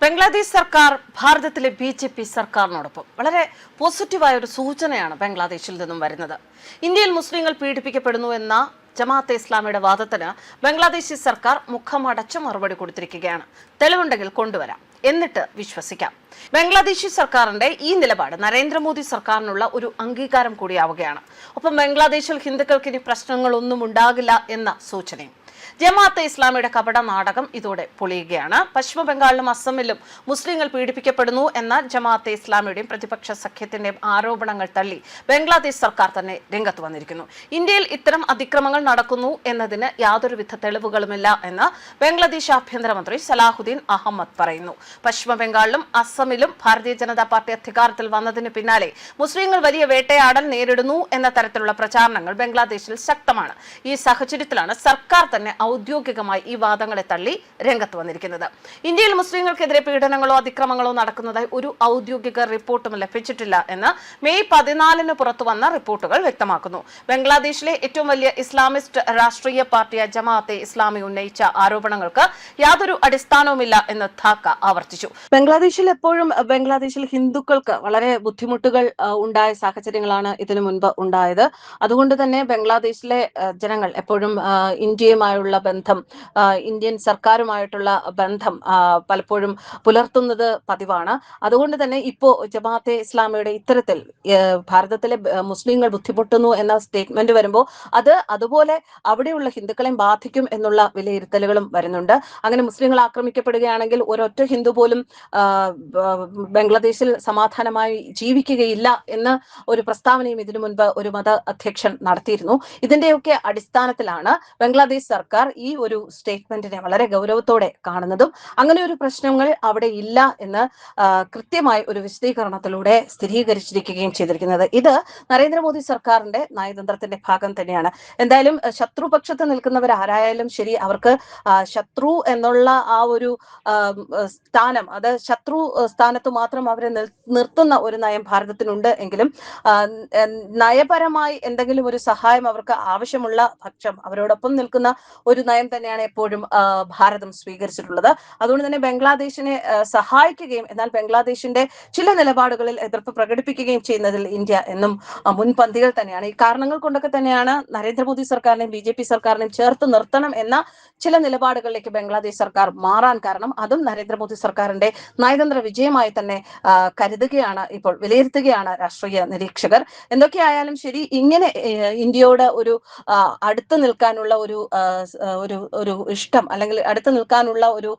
ബംഗ്ലാദേശ് സർക്കാർ ഭാരതത്തിലെ ബി.ജെ.പി. സർക്കാരിനോടൊപ്പം വളരെ പോസിറ്റീവായ ഒരു സൂചനയാണ് ബംഗ്ലാദേശിൽ നിന്നും വരുന്നത്. ഇന്ത്യയിൽ മുസ്ലിങ്ങൾ പീഡിപ്പിക്കപ്പെടുന്നു എന്ന ജമാഅത്തെ ഇസ്ലാമിയുടെ വാദത്തിന് ബംഗ്ലാദേശി സർക്കാർ മുഖമടച്ച് മറുപടി കൊടുത്തിരിക്കുകയാണ്. തെളിവുണ്ടെങ്കിൽ കൊണ്ടുവരാം, എന്നിട്ട് വിശ്വസിക്കാം. ബംഗ്ലാദേശി സർക്കാരിന്റെ ഈ നിലപാട് നരേന്ദ്രമോദി സർക്കാരിനുള്ള ഒരു അംഗീകാരം കൂടിയാവുകയാണ്. ഒപ്പം ബംഗ്ലാദേശിൽ ഹിന്ദുക്കൾക്ക് ഇനി പ്രശ്നങ്ങളൊന്നും ഉണ്ടാകില്ല എന്ന സൂചനയും. ജമാഅത്തെ ഇസ്ലാമിയുടെ കപട നാടകം ഇതോടെ പൊളിയുകയാണ്. പശ്ചിമ ബംഗാളിലും അസമിലും മുസ്ലിങ്ങൾ പീഡിപ്പിക്കപ്പെടുന്നു എന്ന ജമാഅത്തെ ഇസ്ലാമിയുടെയും പ്രതിപക്ഷ സഖ്യത്തിന്റെയും ആരോപണങ്ങൾ തള്ളി ബംഗ്ലാദേശ് സർക്കാർ തന്നെ രംഗത്ത് വന്നിരിക്കുന്നു. ഇന്ത്യയിൽ ഇത്തരം അതിക്രമങ്ങൾ നടക്കുന്നു എന്നതിന് യാതൊരുവിധ തെളിവുകളുമില്ല എന്ന് ബംഗ്ലാദേശ് ആഭ്യന്തരമന്ത്രി സലാഹുദ്ദീൻ അഹമ്മദ് പറയുന്നു. പശ്ചിമ ബംഗാളിലും അസമിലും ഭാരതീയ ജനതാ പാർട്ടി അധികാരത്തിൽ വന്നതിന് പിന്നാലെ മുസ്ലിങ്ങൾ വലിയ വേട്ടയാടൽ നേരിടുന്നു എന്ന തരത്തിലുള്ള പ്രചാരണങ്ങൾ ബംഗ്ലാദേശിൽ ശക്തമാണ്. ഈ സാഹചര്യത്തിലാണ് സർക്കാർ തന്നെ ഔദ്യോഗികമായി ഈ വാദങ്ങളെ തള്ളി രംഗത്ത് വന്നിരിക്കുന്നത്. ഇന്ത്യയിൽ മുസ്ലിങ്ങൾക്കെതിരെ പീഡനങ്ങളോ അതിക്രമങ്ങളോ നടക്കുന്നതായി ഒരു ഔദ്യോഗിക റിപ്പോർട്ടും ലഭിച്ചിട്ടില്ല എന്ന് മെയ് 14 പുറത്തു വന്ന റിപ്പോർട്ടുകൾ വ്യക്തമാക്കുന്നു. ബംഗ്ലാദേശിലെ ഏറ്റവും വലിയ ഇസ്ലാമിസ്റ്റ് രാഷ്ട്രീയ പാർട്ടിയായ ജമാഅത്തെ ഇസ്ലാമി ഉന്നയിച്ച ആരോപണങ്ങൾക്ക് യാതൊരു അടിസ്ഥാനവുമില്ല എന്ന് ധാക്ക ആവർത്തിച്ചു. ബംഗ്ലാദേശിൽ ഹിന്ദുക്കൾക്ക് വളരെ ബുദ്ധിമുട്ടുകൾ ഉണ്ടായ സാഹചര്യങ്ങളാണ് ഇതിനു മുൻപ് ഉണ്ടായത്. അതുകൊണ്ട് തന്നെ ബംഗ്ലാദേശിലെ ജനങ്ങൾ എപ്പോഴും ഇന്ത്യയുമായുള്ള ബന്ധം, ഇന്ത്യൻ സർക്കാരുമായിട്ടുള്ള ബന്ധം പലപ്പോഴും പുലർത്തുന്നത് പതിവാണ്. അതുകൊണ്ട് തന്നെ ഇപ്പോ ജമാഅത്തെ ഇസ്ലാമിയുടെ ഇത്തരത്തിൽ ഭാരതത്തിലെ മുസ്ലിങ്ങൾ ബുദ്ധിമുട്ടുന്നു എന്ന സ്റ്റേറ്റ്മെന്റ് വരുമ്പോൾ അത് അതുപോലെ അവിടെയുള്ള ഹിന്ദുക്കളെയും ബാധിക്കും എന്നുള്ള വിലയിരുത്തലുകളും വരുന്നുണ്ട്. അങ്ങനെ മുസ്ലിങ്ങൾ ആക്രമിക്കപ്പെടുകയാണെങ്കിൽ ഒരൊറ്റ ഹിന്ദു പോലും ബംഗ്ലാദേശിൽ സമാധാനമായി ജീവിക്കുകയില്ല എന്ന ഒരു പ്രസ്താവനയും ഇതിനു മുൻപ് ഒരു മത അധ്യക്ഷൻ നടത്തിയിരുന്നു. ഇതിന്റെയൊക്കെ അടിസ്ഥാനത്തിലാണ് ബംഗ്ലാദേശ് സർക്കാർ ഈ ഒരു സ്റ്റേറ്റ്മെന്റിനെ വളരെ ഗൗരവത്തോടെ കാണുന്നതും അങ്ങനെ ഒരു പ്രശ്നങ്ങൾ അവിടെ ഇല്ല എന്ന് കൃത്യമായി ഒരു വിശദീകരണത്തിലൂടെ സ്ഥിരീകരിച്ചിരിക്കുകയും ചെയ്തിരിക്കുന്നത്. ഇത് നരേന്ദ്രമോദി സർക്കാരിന്റെ നയതന്ത്രത്തിന്റെ ഭാഗം തന്നെയാണ്. എന്തായാലും ശത്രുപക്ഷത്ത് നിൽക്കുന്നവർ ആരായാലും ശരി, അവർക്ക് ശത്രു എന്നുള്ള ആ ഒരു സ്ഥാനം, അത് ശത്രു സ്ഥാനത്ത് മാത്രം അവരെ നിർത്തുന്ന ഒരു നയം ഭാരതത്തിനുണ്ട് എങ്കിലും നയപരമായി എന്തെങ്കിലും ഒരു സഹായം അവർക്ക് ആവശ്യമുള്ള പക്ഷം അവരോടൊപ്പം നിൽക്കുന്ന ഒരു നയം തന്നെയാണ് എപ്പോഴും ഭാരതം സ്വീകരിച്ചിട്ടുള്ളത്. അതുകൊണ്ട് തന്നെ ബംഗ്ലാദേശിനെ സഹായിക്കുകയും എന്നാൽ ബംഗ്ലാദേശിന്റെ ചില നിലപാടുകളിൽ എതിർപ്പ് പ്രകടിപ്പിക്കുകയും ചെയ്യുന്നതിൽ ഇന്ത്യ എന്നും മുൻപന്തികൾ തന്നെയാണ്. ഈ കാരണങ്ങൾ കൊണ്ടൊക്കെ തന്നെയാണ് നരേന്ദ്രമോദി സർക്കാരിനെയും ബി.ജെ.പി. സർക്കാരിനെയും ചേർത്ത് നിർത്തണം എന്ന ചില നിലപാടുകളിലേക്ക് ബംഗ്ലാദേശ് സർക്കാർ മാറാൻ കാരണം. അതും നരേന്ദ്രമോദി സർക്കാരിന്റെ നയതന്ത്ര വിജയമായി തന്നെ കരുതുകയാണ്, ഇപ്പോൾ വിലയിരുത്തുകയാണ് രാഷ്ട്രീയ നിരീക്ഷകർ. എന്തൊക്കെയായാലും ശരി, ഇങ്ങനെ ഇന്ത്യയോട് ഒരു അടുത്ത് നിൽക്കാനുള്ള ഒരു ഇഷ്ടം അല്ലെങ്കിൽ അടുത്ത് നിൽക്കാനുള്ള ഒരു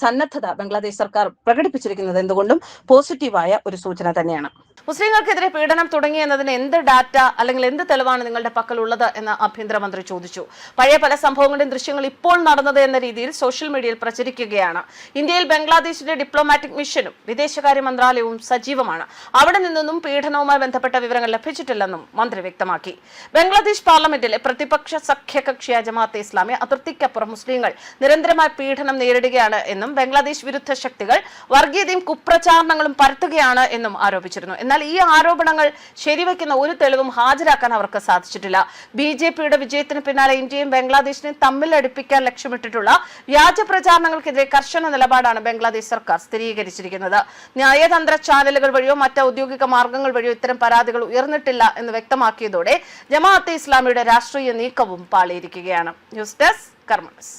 സന്നദ്ധത ബംഗ്ലാദേശ് സർക്കാർ പ്രകടിപ്പിച്ചിരിക്കുന്നത് എന്തുകൊണ്ടും പോസിറ്റീവായ ഒരു സൂചന തന്നെയാണ്. മുസ്ലിങ്ങൾക്കെതിരെ പീഡനം തുടങ്ങി എന്നതിന് എന്ത് ഡാറ്റ അല്ലെങ്കിൽ എന്ത് തെളിവാണ് നിങ്ങളുടെ പക്കലുള്ളത് എന്ന് ആഭ്യന്തരമന്ത്രി ചോദിച്ചു. പഴയ പല സംഭവങ്ങളുടെയും ദൃശ്യങ്ങൾ ഇപ്പോൾ നടന്നത് എന്ന രീതിയിൽ സോഷ്യൽ മീഡിയയിൽ പ്രചരിക്കുകയാണ്. ഇന്ത്യയിൽ ബംഗ്ലാദേശിന്റെ ഡിപ്ലോമാറ്റിക് മിഷനും വിദേശകാര്യ മന്ത്രാലയവും സജീവമാണ്. അവിടെ നിന്നും പീഡനവുമായി ബന്ധപ്പെട്ട വിവരങ്ങൾ ലഭിച്ചിട്ടില്ലെന്നും മന്ത്രി വ്യക്തമാക്കി. ബംഗ്ലാദേശ് പാർലമെന്റിലെ പ്രതിപക്ഷ സഖ്യകക്ഷിയായ ജമാഅത്തെ ഇസ്ലാമി അതിർത്തിക്കപ്പുറം മുസ്ലിങ്ങൾ നിരന്തരമായ പീഡനം നേരിടുകയാണ് എന്നും ബംഗ്ലാദേശ് വിരുദ്ധ ശക്തികൾ വർഗീയതയും കുപ്രചാരണങ്ങളും പരത്തുകയാണ് എന്നും ആരോപിച്ചിരുന്നു. എന്നാൽ ഈ ആരോപണങ്ങൾ ശരിവെക്കുന്ന ഒരു തെളിവും ഹാജരാക്കാൻ അവർക്ക് സാധിച്ചിട്ടില്ല. ബി.ജെ.പിയുടെ വിജയത്തിന് പിന്നാലെ ഇന്ത്യയും ബംഗ്ലാദേശിനെയും തമ്മിൽ അടുപ്പിക്കാൻ ലക്ഷ്യമിട്ടിട്ടുള്ള വ്യാജ പ്രചാരണങ്ങൾക്കെതിരെ കർശന നിലപാടാണ് ബംഗ്ലാദേശ് സർക്കാർ സ്ഥിരീകരിച്ചിരിക്കുന്നത്. നയതന്ത്ര ചാനലുകൾ വഴിയോ മറ്റ് ഔദ്യോഗിക മാർഗങ്ങൾ വഴിയോ ഇത്തരം പരാതികൾ ഉയർന്നിട്ടില്ല എന്ന് വ്യക്തമാക്കിയതോടെ ജമാഅത്തെ ഇസ്ലാമിയുടെ രാഷ്ട്രീയ നീക്കവും പാളിയിരിക്കുകയാണ്. ന്യൂസ് ഡെസ്ക് കർമ്മ ന്യൂസ്.